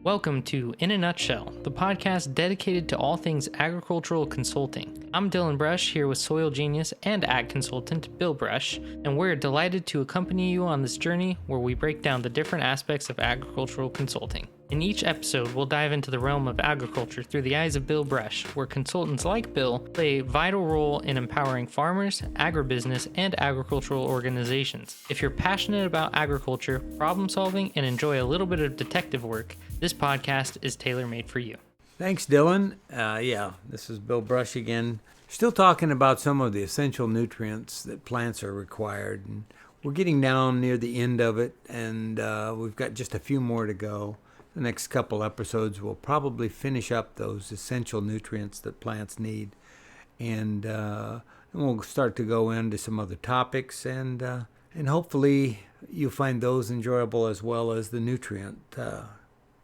Welcome to In a Nutshell, the podcast dedicated to all things agricultural consulting. I'm Dylan Brush here with soil genius and ag consultant Bill Brush, and we're delighted to accompany you on this journey where we break down the different aspects of agricultural consulting. In each episode, we'll dive into the realm of agriculture through the eyes of Bill Brush, where consultants like Bill play a vital role in empowering farmers, agribusiness, and agricultural organizations. If you're passionate about agriculture, problem solving, and enjoy a little bit of detective work, this podcast is tailor-made for you. Thanks, Dylan. This is Bill Brush again. Still talking about some of the essential nutrients that plants are required. And we're getting down near the end of it, and we've got just a few more to go. The next couple episodes will probably finish up those essential nutrients that plants need. And we'll start to go into some other topics, and hopefully you'll find those enjoyable as well as the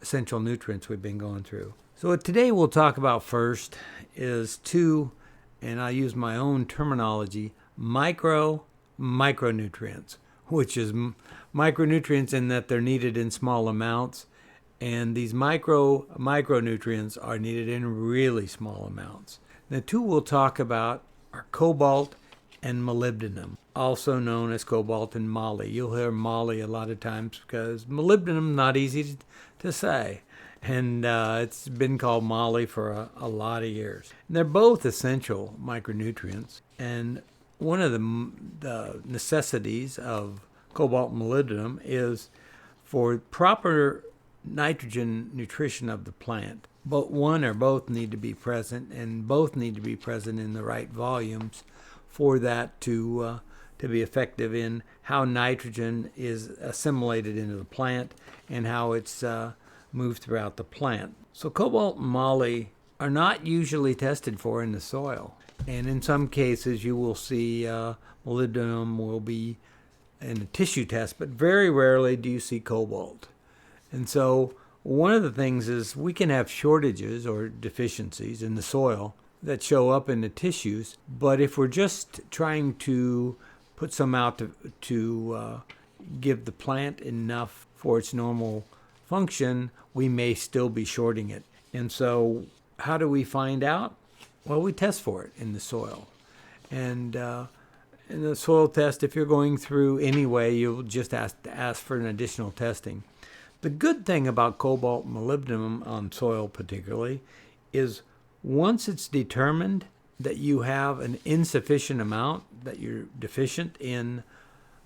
essential nutrients we've been going through. So what today we'll talk about first is two, and I use my own terminology, micronutrients, which is micronutrients in that they're needed in small amounts. And these micronutrients are needed in really small amounts. The two we'll talk about are cobalt and molybdenum, also known as cobalt and moly. You'll hear moly a lot of times because molybdenum not easy to say. And it's been called moly for a lot of years. And they're both essential micronutrients. And one of the necessities of cobalt and molybdenum is for proper nitrogen nutrition of the plant. But one or both need to be present, and both need to be present in the right volumes for that to be effective in how nitrogen is assimilated into the plant and how it's moved throughout the plant. So cobalt and moly are not usually tested for in the soil. And in some cases you will see molybdenum will be in a tissue test, but very rarely do you see cobalt. And so one of the things is we can have shortages or deficiencies in the soil that show up in the tissues, but if we're just trying to put some out to give the plant enough for its normal function, we may still be shorting it. And so how do we find out? Well, we test for it in the soil. And in the soil test, if you're going through anyway, you'll just ask for an additional testing. The good thing about cobalt and molybdenum on soil particularly is once it's determined that you have an insufficient amount, that you're deficient in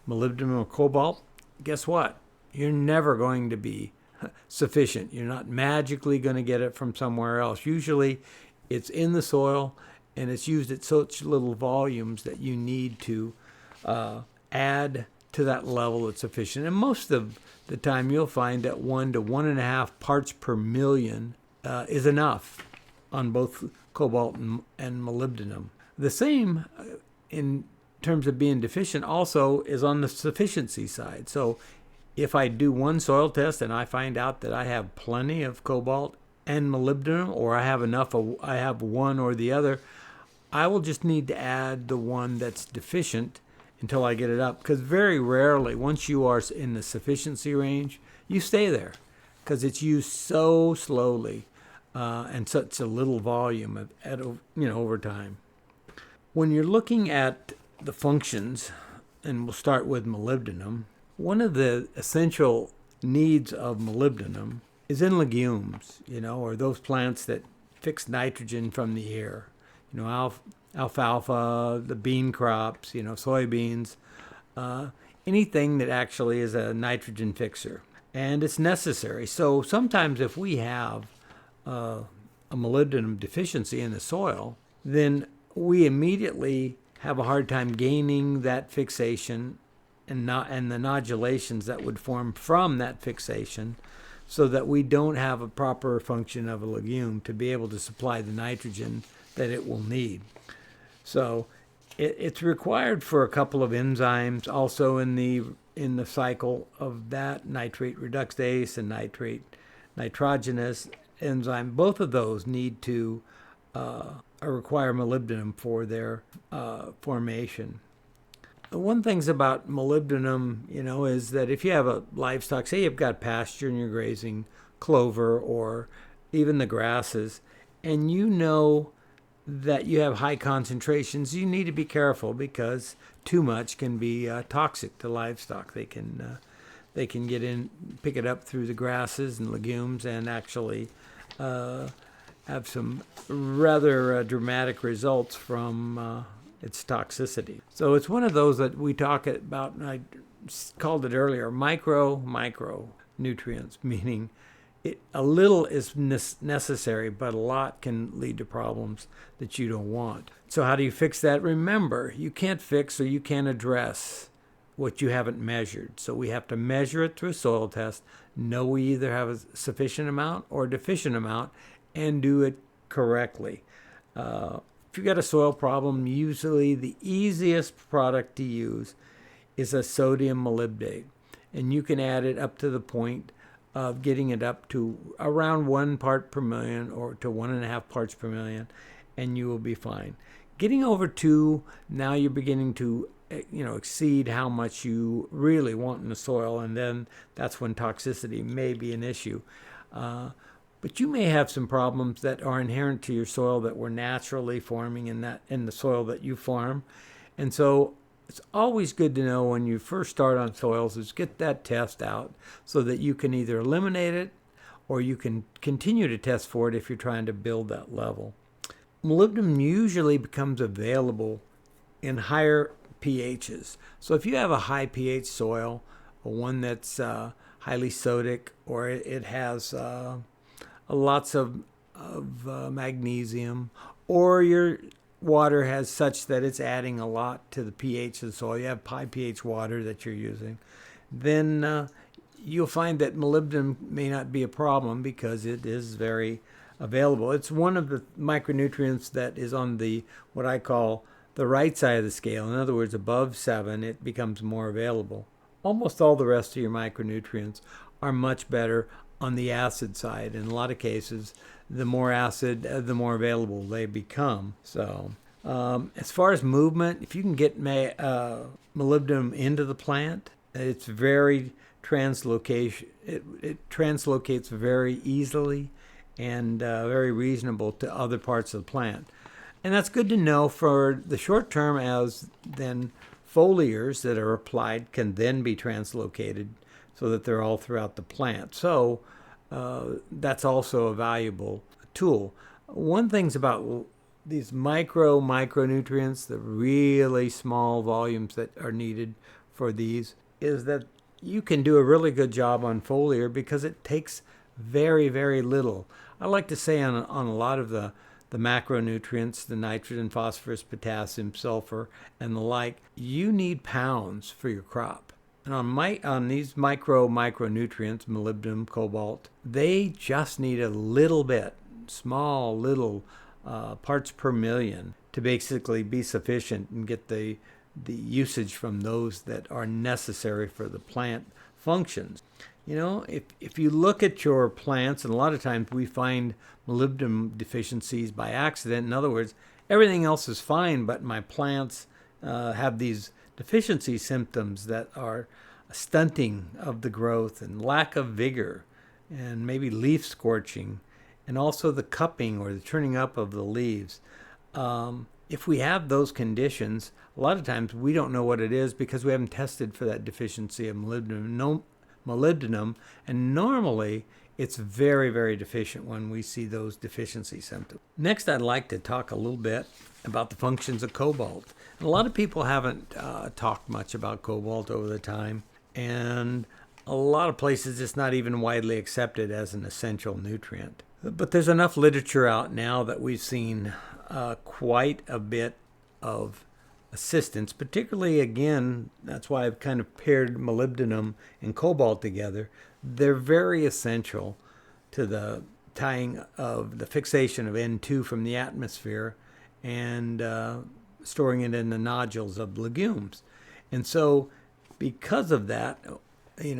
molybdenum or cobalt, guess what? You're never going to be sufficient. You're not magically going to get it from somewhere else. Usually it's in the soil and it's used at such little volumes that you need to add to that level that's sufficient. And most of the time you'll find that 1 to 1.5 parts per million is enough on both cobalt and molybdenum. The same in terms of being deficient also is on the sufficiency side. So if I do one soil test and I find out that I have plenty of cobalt and molybdenum, or I have enough, I have one or the other, I will just need to add the one that's deficient until I get it up, because very rarely, once you are in the sufficiency range, you stay there, because it's used so slowly and such a little volume over time. When you're looking at the functions, and we'll start with molybdenum, one of the essential needs of molybdenum is in legumes, or those plants that fix nitrogen from the air, alfalfa, the bean crops, soybeans, anything that actually is a nitrogen fixer. And it's necessary. So sometimes if we have a molybdenum deficiency in the soil, then we immediately have a hard time gaining that fixation and the nodulations that would form from that fixation, so that we don't have a proper function of a legume to be able to supply the nitrogen that it will need. So it's required for a couple of enzymes also in the cycle of that, nitrate reductase and nitrate nitrogenase enzyme. Both of those need to require molybdenum for their formation. One thing about molybdenum, is that if you have a livestock, say you've got pasture and you're grazing clover or even the grasses, and you know that you have high concentrations, you need to be careful because too much can be toxic to livestock. They can get in, pick it up through the grasses and legumes, and actually have some rather dramatic results from its toxicity. So it's one of those that we talk about, and I called it earlier, micro nutrients, meaning a little is necessary, but a lot can lead to problems that you don't want. So how do you fix that? Remember, you can't fix or you can't address what you haven't measured. So we have to measure it through a soil test, know we either have a sufficient amount or a deficient amount, and do it correctly. If you've got a soil problem, usually the easiest product to use is a sodium molybdate. And you can add it up to the point of getting it up to around 1 part per million or to 1.5 parts per million, and you will be fine. Getting over 2, now you're beginning to exceed how much you really want in the soil, and then that's when toxicity may be an issue. But you may have some problems that are inherent to your soil that were naturally forming in the soil that you farm. And so it's always good to know when you first start on soils is get that test out so that you can either eliminate it or you can continue to test for it if you're trying to build that level. Molybdenum usually becomes available in higher pHs. So if you have a high pH soil, or one that's highly sodic, or it has lots of magnesium, or your water has such that it's adding a lot to the pH of the soil, you have high pH water that you're using, then you'll find that molybdenum may not be a problem because it is very available. It's one of the micronutrients that is on the what I call the right side of the scale. In other words, above 7, it becomes more available. Almost all the rest of your micronutrients are much better on the acid side. In a lot of cases, the more acid, the more available they become. So as far as movement, if you can get molybdenum into the plant, it's very translocation. It translocates very easily and very reasonable to other parts of the plant. And that's good to know for the short term, as then foliars that are applied can then be translocated so that they're all throughout the plant. So that's also a valuable tool. One thing's about these micronutrients, the really small volumes that are needed for these, is that you can do a really good job on foliar because it takes very, very little. I like to say on a lot of the macronutrients, the nitrogen, phosphorus, potassium, sulfur, and the like, you need pounds for your crop. And on these micronutrients, molybdenum, cobalt, they just need a little bit, small little parts per million to basically be sufficient and get the usage from those that are necessary for the plant functions. If you look at your plants, and a lot of times we find molybdenum deficiencies by accident. In other words, everything else is fine, but my plants have these deficiency symptoms that are stunting of the growth and lack of vigor and maybe leaf scorching and also the cupping or the turning up of the leaves. If we have those conditions, a lot of times we don't know what it is because we haven't tested for that deficiency of molybdenum, and normally it's very, very deficient when we see those deficiency symptoms. Next, I'd like to talk a little bit about the functions of cobalt. And a lot of people haven't talked much about cobalt over the time, and a lot of places it's not even widely accepted as an essential nutrient. But there's enough literature out now that we've seen quite a bit of assistance, particularly, again, that's why I've kind of paired molybdenum and cobalt together. They're very essential to the tying of the fixation of N2 from the atmosphere and storing it in the nodules of legumes. And so because of that,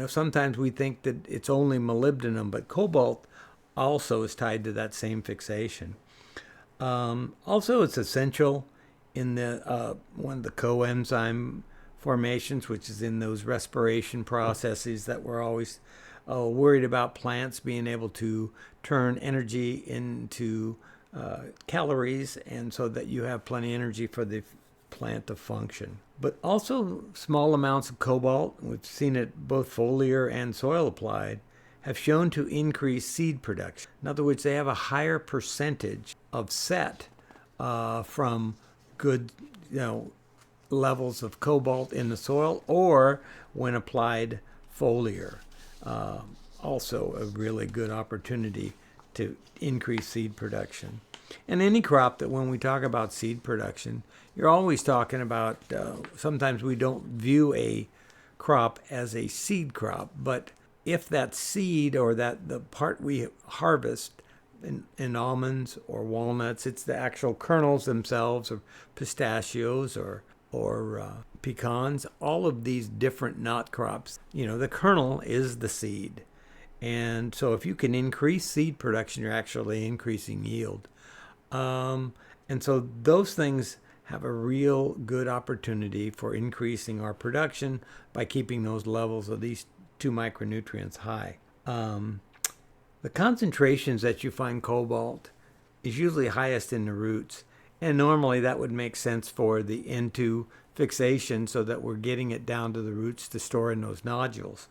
sometimes we think that it's only molybdenum, but cobalt also is tied to that same fixation. Also, it's essential in the one of the coenzyme formations, which is in those respiration processes that we're always worried about plants being able to turn energy into calories, and so that you have plenty of energy for the plant to function. But also small amounts of cobalt, we've seen it both foliar and soil applied, have shown to increase seed production. In other words, they have a higher percentage of set from good, levels of cobalt in the soil, or when applied foliar. Also a really good opportunity to increase seed production. And any crop that when we talk about seed production, you're always talking about, sometimes we don't view a crop as a seed crop, but if that seed or that the part we harvest in almonds or walnuts, it's the actual kernels themselves, or pistachios or pecans, all of these different nut crops, the kernel is the seed. And so if you can increase seed production, you're actually increasing yield. And so those things have a real good opportunity for increasing our production by keeping those levels of these two micronutrients high. The concentrations that you find cobalt is usually highest in the roots, and normally that would make sense for the N2 fixation, so that we're getting it down to the roots to store in those nodules.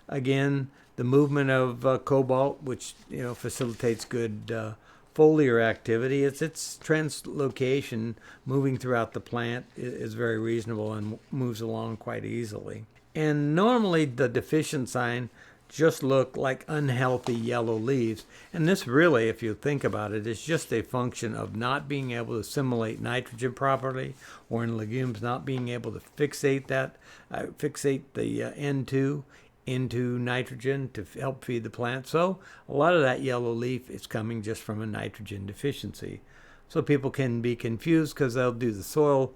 Again, the movement of cobalt, which facilitates good foliar activity, its translocation moving throughout the plant is very reasonable and moves along quite easily. And normally the deficient sign just look like unhealthy yellow leaves. And this really, if you think about it, is just a function of not being able to assimilate nitrogen properly, or in legumes not being able to fixate the N2 into nitrogen to help feed the plant. So a lot of that yellow leaf is coming just from a nitrogen deficiency. So people can be confused because they'll do the soil,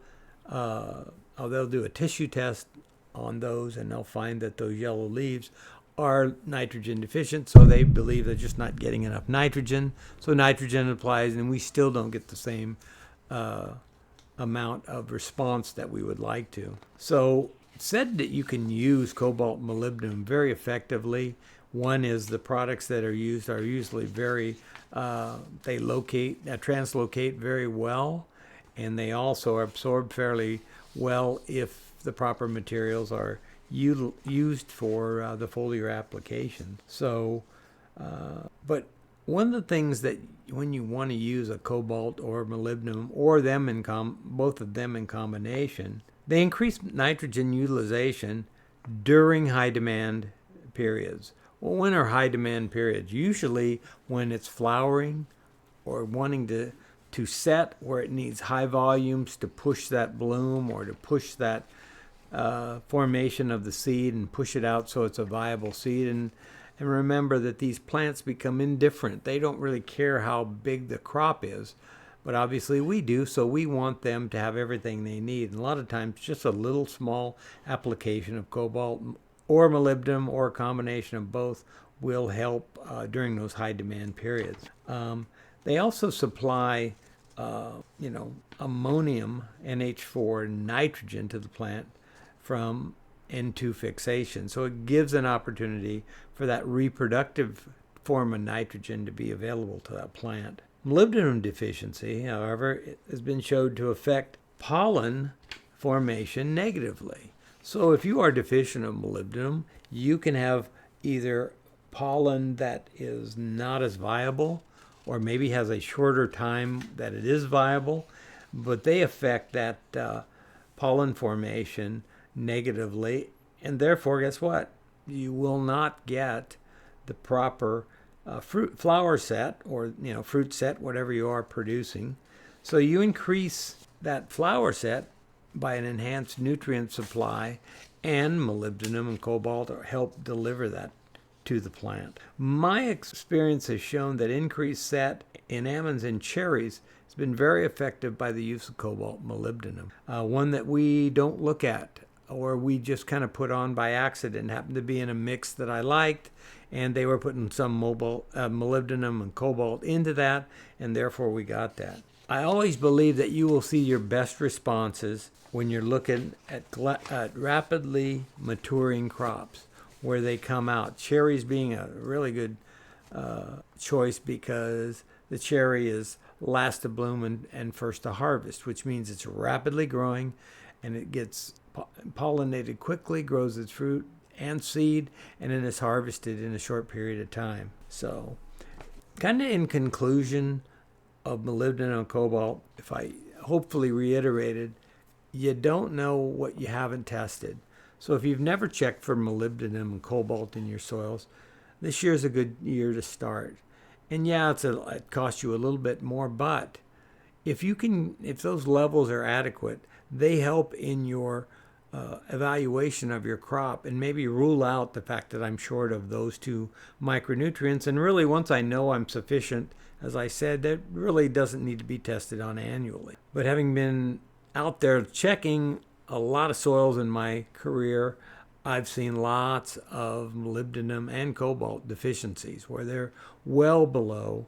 they'll do a tissue test on those, and they'll find that those yellow leaves are nitrogen deficient, so they believe they're just not getting enough nitrogen. So nitrogen applies, and we still don't get the same amount of response that we would like to. So it's said that you can use cobalt and molybdenum very effectively. One is the products that are used are usually they translocate very well, and they also are absorbed fairly well if the proper materials are used for the foliar application. So, but one of the things that when you want to use a cobalt or molybdenum, or both of them in combination, they increase nitrogen utilization during high demand periods. Well, when are high demand periods? Usually when it's flowering or wanting to set, where it needs high volumes to push that bloom, or to push that formation of the seed and push it out so it's a viable seed. And remember that these plants become indifferent. They don't really care how big the crop is, but obviously we do, so we want them to have everything they need. And a lot of times just a little small application of cobalt or molybdenum, or a combination of both, will help during those high demand periods. They also supply ammonium, NH4, nitrogen to the plant from N2 fixation. So it gives an opportunity for that reproductive form of nitrogen to be available to that plant. Molybdenum deficiency, however, has been shown to affect pollen formation negatively. So if you are deficient of molybdenum, you can have either pollen that is not as viable, or maybe has a shorter time that it is viable, but they affect that pollen formation negatively, and therefore, guess what? You will not get the proper flower set, or fruit set, whatever you are producing. So you increase that flower set by an enhanced nutrient supply, and molybdenum and cobalt help deliver that to the plant. My experience has shown that increased set in almonds and cherries has been very effective by the use of cobalt molybdenum. One that we don't look at, or we just kind of put on by accident, happened to be in a mix that I liked, and they were putting some molybdenum and cobalt into that, and therefore we got that. I always believe that you will see your best responses when you're looking at rapidly maturing crops, where they come out. Cherries being a really good choice because the cherry is last to bloom and first to harvest, which means it's rapidly growing and it gets pollinated quickly, grows its fruit and seed, and then is harvested in a short period of time. So, kind of in conclusion of molybdenum and cobalt, if I hopefully reiterated, you don't know what you haven't tested. So if you've never checked for molybdenum and cobalt in your soils, this year's a good year to start. And yeah, it costs you a little bit more, but if those levels are adequate, they help in your evaluation of your crop and maybe rule out the fact that I'm short of those two micronutrients. And really, once I know I'm sufficient, as I said, that really doesn't need to be tested on annually. But having been out there checking a lot of soils in my career, I've seen lots of molybdenum and cobalt deficiencies where they're well below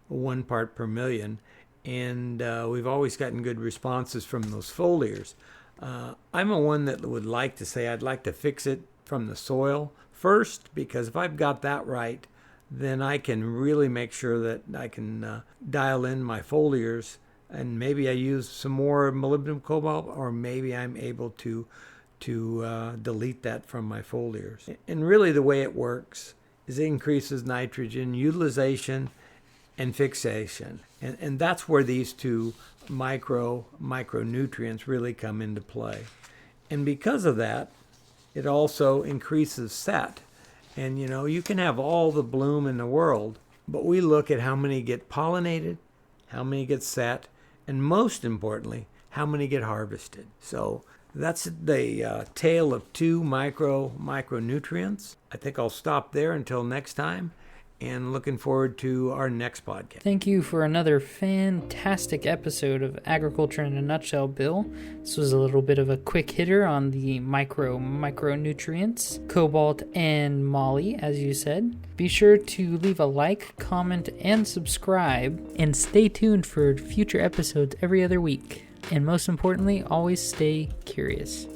1 part per million. And we've always gotten good responses from those foliars. I'm a one that would like to say I'd like to fix it from the soil first, because if I've got that right, then I can really make sure that I can dial in my foliars, and maybe I use some more molybdenum cobalt, or maybe I'm able to delete that from my foliars. And really the way it works is it increases nitrogen utilization and fixation. And that's where these two micronutrients really come into play. And because of that, it also increases set. And you can have all the bloom in the world, but we look at how many get pollinated, how many get set, and most importantly, how many get harvested. So that's the tale of two micronutrients. I think I'll stop there until next time, and looking forward to our next podcast. Thank you for another fantastic episode of Agriculture in a Nutshell, Bill. This was a little bit of a quick hitter on the micronutrients, cobalt and moly, as you said. Be sure to leave a like, comment, and subscribe, and stay tuned for future episodes every other week. And most importantly, always stay curious.